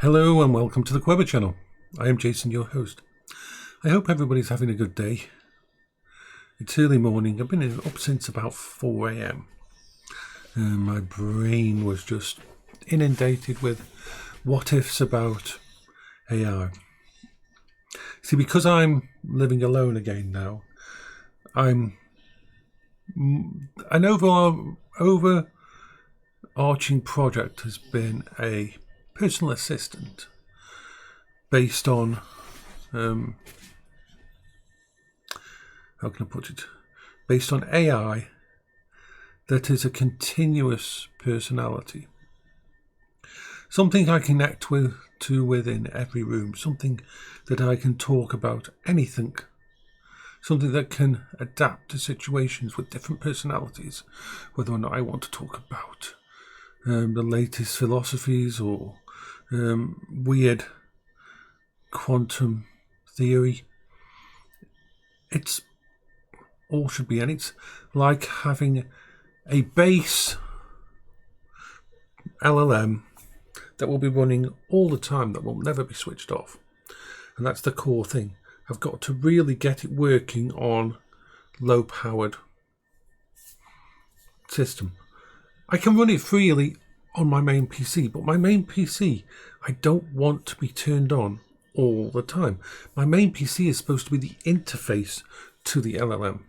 Hello and welcome to the Queber channel. I am Jason, your host. I hope everybody's having a good day. It's early morning. I've been up since about 4 a.m. My brain was just inundated with what ifs about AI. See, because I'm living alone again now, an overarching project has been a personal assistant based on how can I put it? Based on AI that is a continuous personality. Something I connect to within every room, something that I can talk about anything, something that can adapt to situations with different personalities, whether or not I want to talk about the latest philosophies or weird quantum theory. It's all should be, and it's like having a base LLM that will be running all the time, that will never be switched off. And that's the core thing. I've got to really get it working on low powered system. I can run it freely on my main PC, but my main PC I don't want to be turned on all the time. My main PC is supposed to be the interface to the LLM.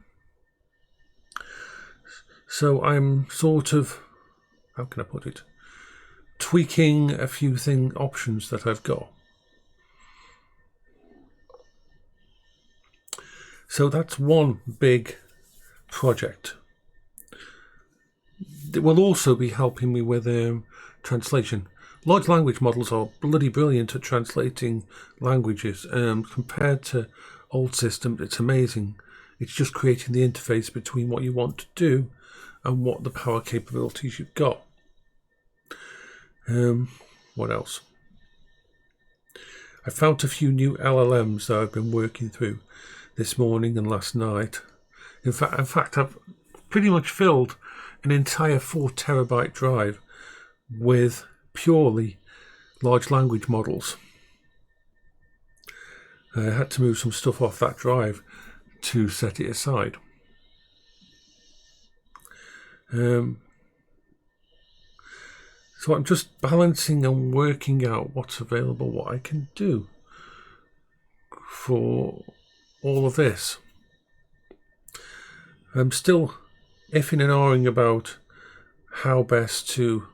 So I'm sort of, how can I put it, tweaking a few options that I've got. So that's one big project. It will also be helping me with translation. Large language models are bloody brilliant at translating languages. Compared to old systems, it's amazing. It's just creating the interface between what you want to do and what the power capabilities you've got. What else? I found a few new LLMs that I've been working through this morning and last night. In fact, I've pretty much filled an entire 4 terabyte drive with purely large language models. I had to move some stuff off that drive to set it aside. So I'm just balancing and working out what's available, what I can do for all of this. I'm still effing and ahhing about how best to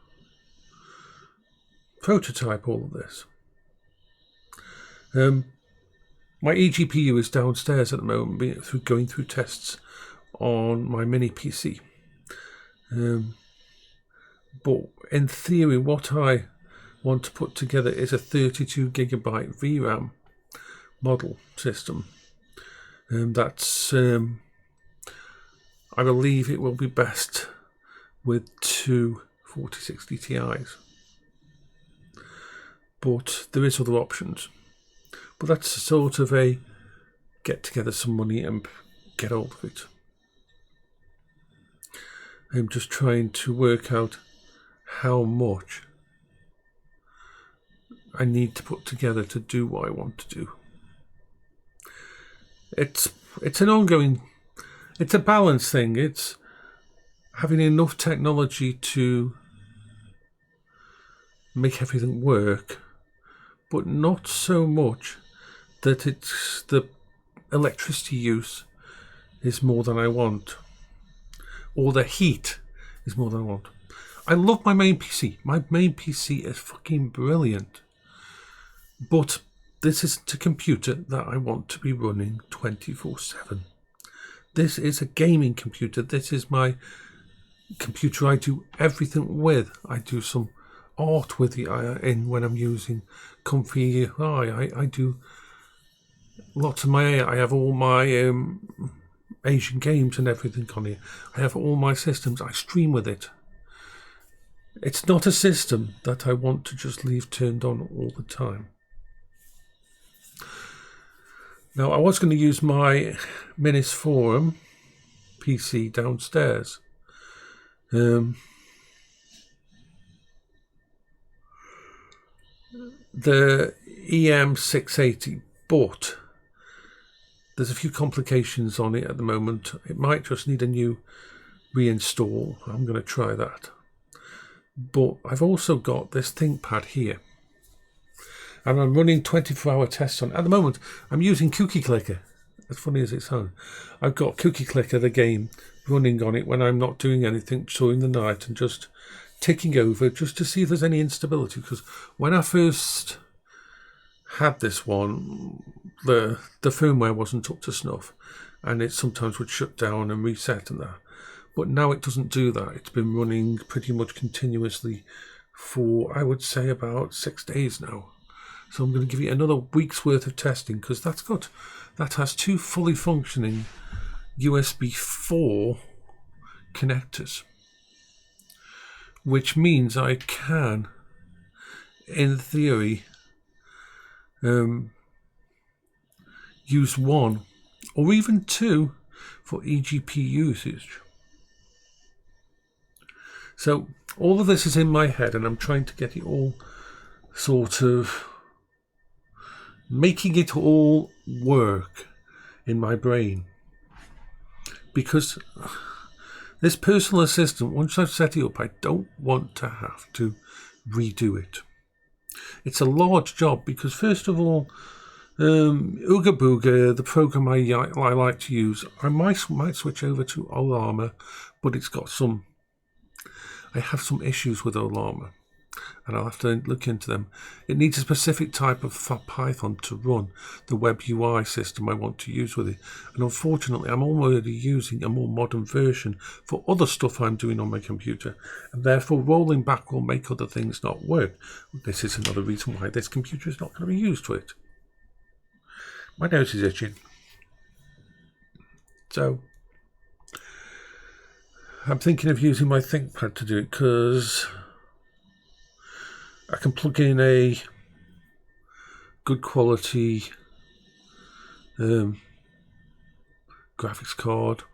prototype all of this. My eGPU is downstairs at the moment, going through tests on my mini PC. But in theory, what I want to put together is a 32 gigabyte VRAM model system. That's I believe it will be best with 2 4060 Ti's. But there is other options. But that's sort of a get together some money and get hold of it. I'm just trying to work out how much I need to put together to do what I want to do. It's an ongoing, it's a balance thing. It's having enough technology to make everything work, but not so much that it's the electricity use is more than I want, or the heat is more than I want. I love my main PC. My main PC is fucking brilliant. But this isn't a computer that I want to be running 24/7. This is a gaming computer. This is my computer I do everything with. I do some art with it when I'm using Comfy AI. I do lots of my AI. I have all my Asian games and everything on here. I have all my systems. I stream with it. It's not a system that I want to just leave turned on all the time. Now, I was going to use my Minis Forum PC downstairs. the EM680, but there's a few complications on it at the moment. It might just need a new reinstall. I'm going to try that. But I've also got this ThinkPad here, and I'm running 24-hour tests on it. At the moment, I'm using Cookie Clicker. As funny as it sounds, I've got Cookie Clicker, the game, running on it when I'm not doing anything during the night and just ticking over just to see if there's any instability. Because when I first had this one, the firmware wasn't up to snuff, and it sometimes would shut down and reset and that. But now it doesn't do that. It's been running pretty much continuously for, I would say, about 6 days now. So I'm going to give it another week's worth of testing, because that has 2 fully functioning USB 4 connectors, which means I can, in theory, use 1 or even 2 for EGP usage. So all of this is in my head, and I'm trying to get it all sort of making it all work in my brain, because this personal assistant, once I've set it up, I don't want to have to redo it. It's a large job because, first of all, Ooga Booga, the program I like to use, I might switch over to Ollama, but I have some issues with Ollama, and I'll have to look into them. It needs a specific type of Python to run the web UI system I want to use with it, and unfortunately I'm already using a more modern version for other stuff I'm doing on my computer, and therefore rolling back will make other things not work. This is another reason why this computer is not going to be used for it. My nose is itching. So I'm thinking of using my ThinkPad to do it, because I can plug in a good quality graphics card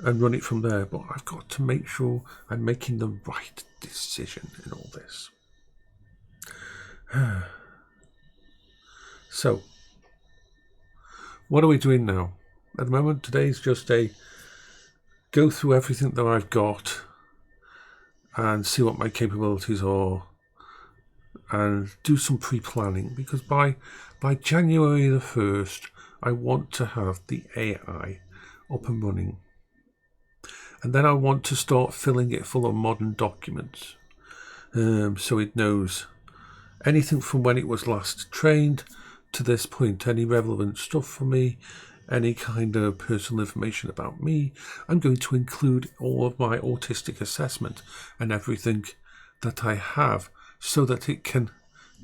and run it from there. But I've got to make sure I'm making the right decision in all this. So, what are we doing now? At the moment, today's just a go through everything that I've got and see what my capabilities are, and do some pre-planning, because by January the 1st I want to have the AI up and running, and then I want to start filling it full of modern documents, so it knows anything from when it was last trained to this point, any relevant stuff for me, any kind of personal information about me. I'm going to include all of my autistic assessment and everything that I have, so that it can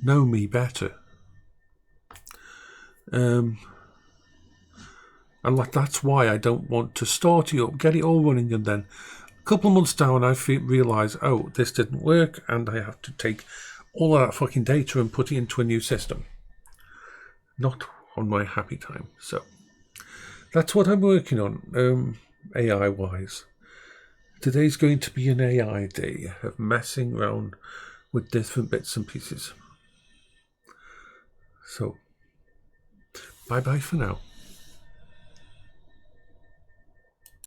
know me better. And that's why I don't want to start it up, get it all running, and then a couple of months down I realise, oh, this didn't work, and I have to take all of that fucking data and put it into a new system. Not on my happy time. So that's what I'm working on, AI-wise. Today's going to be an AI day of messing around with different bits and pieces. So, bye-bye for now.